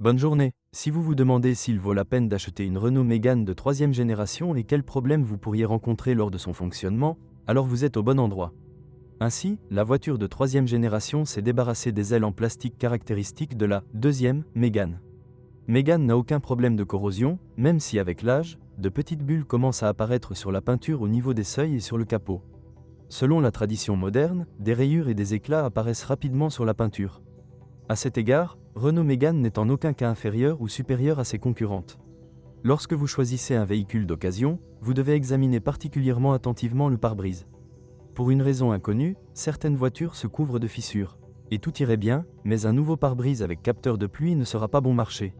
Bonne journée. Si vous vous demandez s'il vaut la peine d'acheter une Renault Mégane de troisième génération et quels problèmes vous pourriez rencontrer lors de son fonctionnement, alors vous êtes au bon endroit. Ainsi, la voiture de troisième génération s'est débarrassée des ailes en plastique caractéristiques de la deuxième Mégane. Mégane n'a aucun problème de corrosion, même si avec l'âge, de petites bulles commencent à apparaître sur la peinture au niveau des seuils et sur le capot. Selon la tradition moderne, des rayures et des éclats apparaissent rapidement sur la peinture. À cet égard, Renault Mégane n'est en aucun cas inférieure ou supérieure à ses concurrentes. Lorsque vous choisissez un véhicule d'occasion, vous devez examiner particulièrement attentivement le pare-brise. Pour une raison inconnue, certaines voitures se couvrent de fissures. Et tout irait bien, mais un nouveau pare-brise avec capteur de pluie ne sera pas bon marché.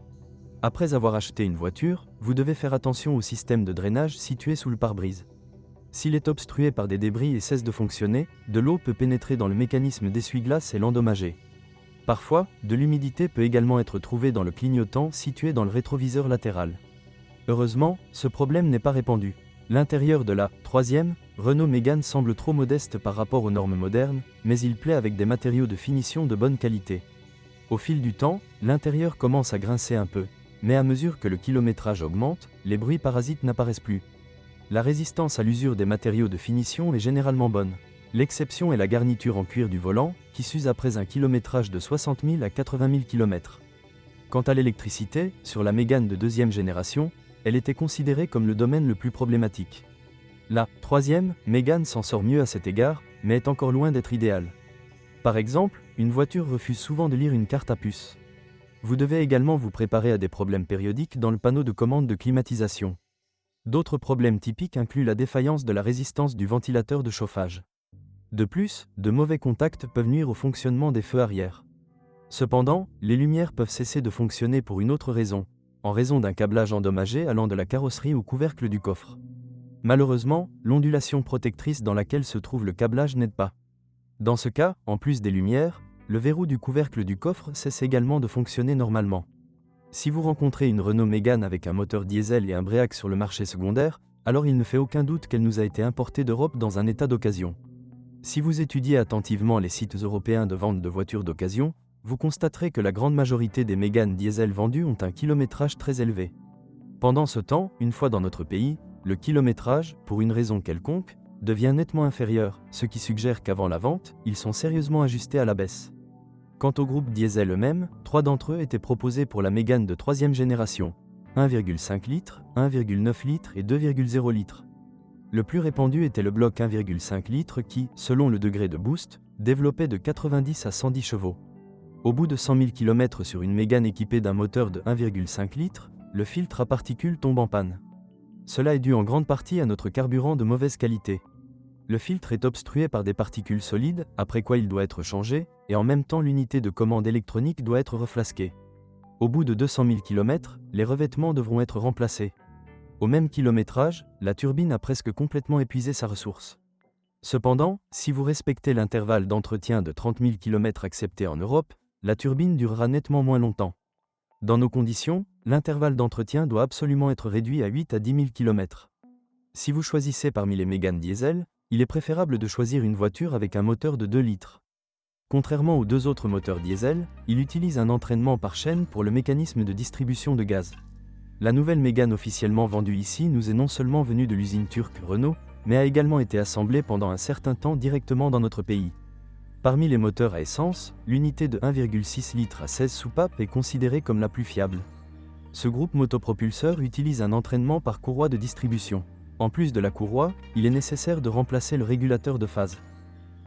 Après avoir acheté une voiture, vous devez faire attention au système de drainage situé sous le pare-brise. S'il est obstrué par des débris et cesse de fonctionner, de l'eau peut pénétrer dans le mécanisme d'essuie-glace et l'endommager. Parfois, de l'humidité peut également être trouvée dans le clignotant situé dans le rétroviseur latéral. Heureusement, ce problème n'est pas répandu. L'intérieur de la troisième Renault Mégane semble trop modeste par rapport aux normes modernes, mais il plaît avec des matériaux de finition de bonne qualité. Au fil du temps, l'intérieur commence à grincer un peu, mais à mesure que le kilométrage augmente, les bruits parasites n'apparaissent plus. La résistance à l'usure des matériaux de finition est généralement bonne. L'exception est la garniture en cuir du volant, qui s'use après un kilométrage de 60 000 à 80 000 km. Quant à l'électricité, sur la Mégane de deuxième génération, elle était considérée comme le domaine le plus problématique. La troisième Mégane s'en sort mieux à cet égard, mais est encore loin d'être idéale. Par exemple, une voiture refuse souvent de lire une carte à puce. Vous devez également vous préparer à des problèmes périodiques dans le panneau de commande de climatisation. D'autres problèmes typiques incluent la défaillance de la résistance du ventilateur de chauffage. De plus, de mauvais contacts peuvent nuire au fonctionnement des feux arrière. Cependant, les lumières peuvent cesser de fonctionner pour une autre raison, en raison d'un câblage endommagé allant de la carrosserie au couvercle du coffre. Malheureusement, l'ondulation protectrice dans laquelle se trouve le câblage n'aide pas. Dans ce cas, en plus des lumières, le verrou du couvercle du coffre cesse également de fonctionner normalement. Si vous rencontrez une Renault Mégane avec un moteur diesel et un Bréac sur le marché secondaire, alors il ne fait aucun doute qu'elle nous a été importée d'Europe dans un état d'occasion. Si vous étudiez attentivement les sites européens de vente de voitures d'occasion, vous constaterez que la grande majorité des Mégane diesel vendues ont un kilométrage très élevé. Pendant ce temps, une fois dans notre pays, le kilométrage, pour une raison quelconque, devient nettement inférieur, ce qui suggère qu'avant la vente, ils sont sérieusement ajustés à la baisse. Quant au groupe diesel eux-mêmes, 3 d'entre eux étaient proposés pour la Mégane de troisième génération, 1,5 litres, 1,9 litres et 2,0 litres. Le plus répandu était le bloc 1,5 litres qui, selon le degré de boost, développait de 90 à 110 chevaux. Au bout de 100 000 km sur une Mégane équipée d'un moteur de 1,5 litres, le filtre à particules tombe en panne. Cela est dû en grande partie à notre carburant de mauvaise qualité. Le filtre est obstrué par des particules solides, après quoi il doit être changé, et en même temps l'unité de commande électronique doit être reflasquée. Au bout de 200 000 km, les revêtements devront être remplacés. Au même kilométrage, la turbine a presque complètement épuisé sa ressource. Cependant, si vous respectez l'intervalle d'entretien de 30 000 km accepté en Europe, la turbine durera nettement moins longtemps. Dans nos conditions, l'intervalle d'entretien doit absolument être réduit à 8 à 10 000 km. Si vous choisissez parmi les Mégane diesel, il est préférable de choisir une voiture avec un moteur de 2 litres. Contrairement aux deux autres moteurs diesel, il utilise un entraînement par chaîne pour le mécanisme de distribution de gaz. La nouvelle Mégane officiellement vendue ici nous est non seulement venue de l'usine turque Renault, mais a également été assemblée pendant un certain temps directement dans notre pays. Parmi les moteurs à essence, l'unité de 1,6 litres à 16 soupapes est considérée comme la plus fiable. Ce groupe motopropulseur utilise un entraînement par courroie de distribution. En plus de la courroie, il est nécessaire de remplacer le régulateur de phase.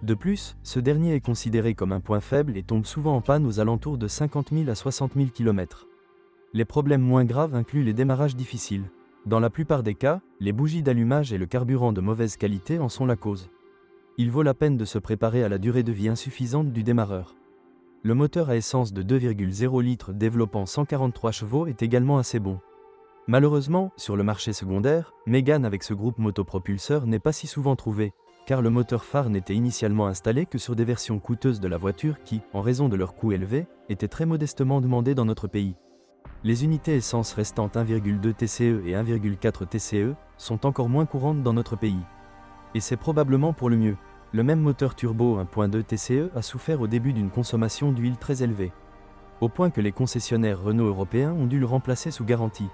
De plus, ce dernier est considéré comme un point faible et tombe souvent en panne aux alentours de 50 000 à 60 000 km. Les problèmes moins graves incluent les démarrages difficiles. Dans la plupart des cas, les bougies d'allumage et le carburant de mauvaise qualité en sont la cause. Il vaut la peine de se préparer à la durée de vie insuffisante du démarreur. Le moteur à essence de 2,0 litres développant 143 chevaux est également assez bon. Malheureusement, sur le marché secondaire, Mégane avec ce groupe motopropulseur n'est pas si souvent trouvé, car le moteur phare n'était initialement installé que sur des versions coûteuses de la voiture qui, en raison de leur coût élevé, étaient très modestement demandées dans notre pays. Les unités essence restantes 1,2 TCE et 1,4 TCE sont encore moins courantes dans notre pays. Et c'est probablement pour le mieux. Le même moteur turbo 1.2 TCE a souffert au début d'une consommation d'huile très élevée. au point que les concessionnaires Renault européens ont dû le remplacer sous garantie.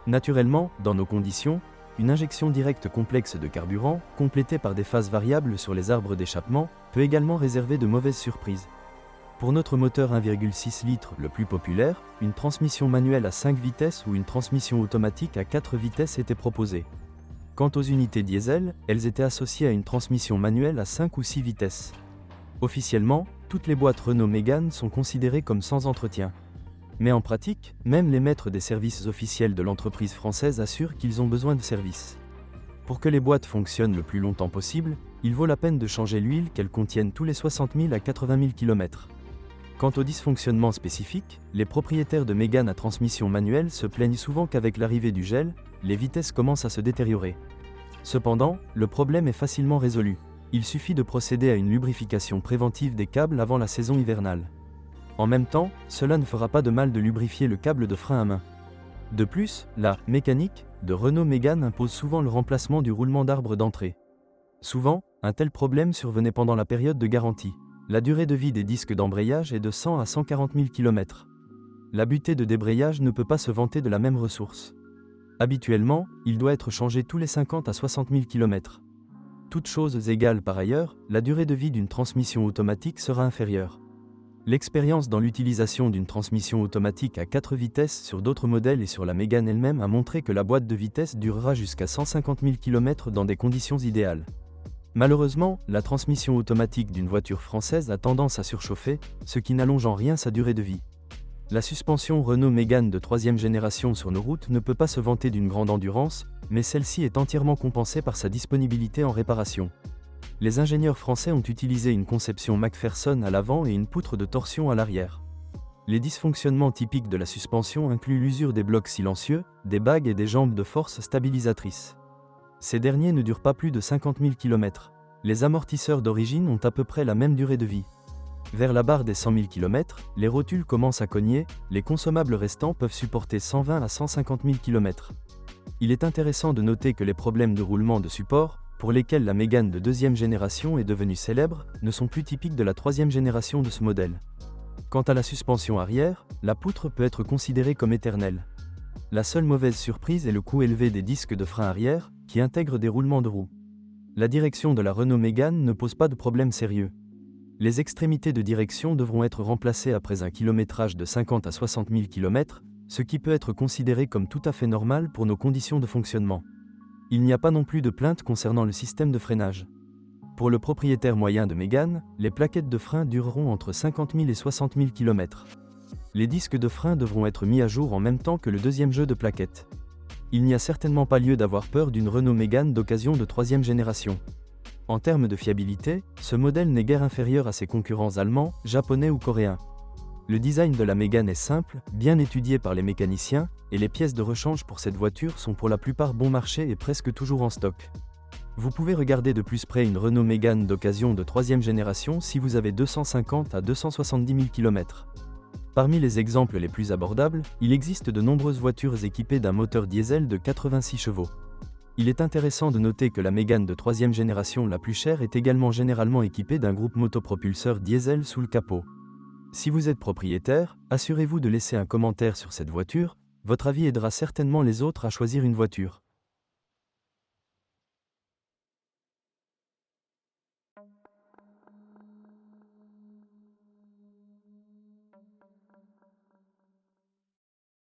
Naturellement, dans nos conditions, une injection directe complexe de carburant, complétée par des phases variables sur les arbres d'échappement, peut également réserver de mauvaises surprises. Pour notre moteur 1,6 litres le plus populaire, une transmission manuelle à 5 vitesses ou une transmission automatique à 4 vitesses était proposée. Quant aux unités diesel, elles étaient associées à une transmission manuelle à 5 ou 6 vitesses. Officiellement, toutes les boîtes Renault Mégane sont considérées comme sans entretien. Mais en pratique, même les maîtres des services officiels de l'entreprise française assurent qu'ils ont besoin de service. Pour que les boîtes fonctionnent le plus longtemps possible, il vaut la peine de changer l'huile qu'elles contiennent tous les 60 000 à 80 000 km. Quant aux dysfonctionnements spécifiques, les propriétaires de Mégane à transmission manuelle se plaignent souvent qu'avec l'arrivée du gel, les vitesses commencent à se détériorer. Cependant, le problème est facilement résolu. Il suffit de procéder à une lubrification préventive des câbles avant la saison hivernale. En même temps, cela ne fera pas de mal de lubrifier le câble de frein à main. De plus, la mécanique de Renault Mégane impose souvent le remplacement du roulement d'arbre d'entrée. Souvent, un tel problème survenait pendant la période de garantie. La durée de vie des disques d'embrayage est de 100 à 140 000 km. La butée de débrayage ne peut pas se vanter de la même ressource. Habituellement, il doit être changé tous les 50 à 60 000 km. Toutes choses égales par ailleurs, la durée de vie d'une transmission automatique sera inférieure. L'expérience dans l'utilisation d'une transmission automatique à 4 vitesses sur d'autres modèles et sur la Mégane elle-même a montré que la boîte de vitesse durera jusqu'à 150 000 km dans des conditions idéales. Malheureusement, la transmission automatique d'une voiture française a tendance à surchauffer, ce qui n'allonge en rien sa durée de vie. La suspension Renault Mégane de 3e génération sur nos routes ne peut pas se vanter d'une grande endurance, mais celle-ci est entièrement compensée par sa disponibilité en réparation. Les ingénieurs français ont utilisé une conception McPherson à l'avant et une poutre de torsion à l'arrière. Les dysfonctionnements typiques de la suspension incluent l'usure des blocs silencieux, des bagues et des jambes de force stabilisatrices. Ces derniers ne durent pas plus de 50 000 km. Les amortisseurs d'origine ont à peu près la même durée de vie. Vers la barre des 100 000 km, les rotules commencent à cogner, les consommables restants peuvent supporter 120 à 150 000 km. Il est intéressant de noter que les problèmes de roulement de support, pour lesquels la Mégane de 2e génération est devenue célèbre, ne sont plus typiques de la 3e génération de ce modèle. Quant à la suspension arrière, la poutre peut être considérée comme éternelle. La seule mauvaise surprise est le coût élevé des disques de frein arrière, qui intègrent des roulements de roues. La direction de la Renault Mégane ne pose pas de problème sérieux. Les extrémités de direction devront être remplacées après un kilométrage de 50 à 60 000 km, ce qui peut être considéré comme tout à fait normal pour nos conditions de fonctionnement. Il n'y a pas non plus de plainte concernant le système de freinage. Pour le propriétaire moyen de Mégane, les plaquettes de frein dureront entre 50 000 et 60 000 km. Les disques de frein devront être mis à jour en même temps que le deuxième jeu de plaquettes. Il n'y a certainement pas lieu d'avoir peur d'une Renault Mégane d'occasion de 3e génération. En termes de fiabilité, ce modèle n'est guère inférieur à ses concurrents allemands, japonais ou coréens. Le design de la Mégane est simple, bien étudié par les mécaniciens, et les pièces de rechange pour cette voiture sont pour la plupart bon marché et presque toujours en stock. Vous pouvez regarder de plus près une Renault Mégane d'occasion de 3e génération si vous avez 250 à 270 000 km. Parmi les exemples les plus abordables, il existe de nombreuses voitures équipées d'un moteur diesel de 86 chevaux. Il est intéressant de noter que la Mégane de 3e génération la plus chère est également généralement équipée d'un groupe motopropulseur diesel sous le capot. Si vous êtes propriétaire, assurez-vous de laisser un commentaire sur cette voiture, votre avis aidera certainement les autres à choisir une voiture.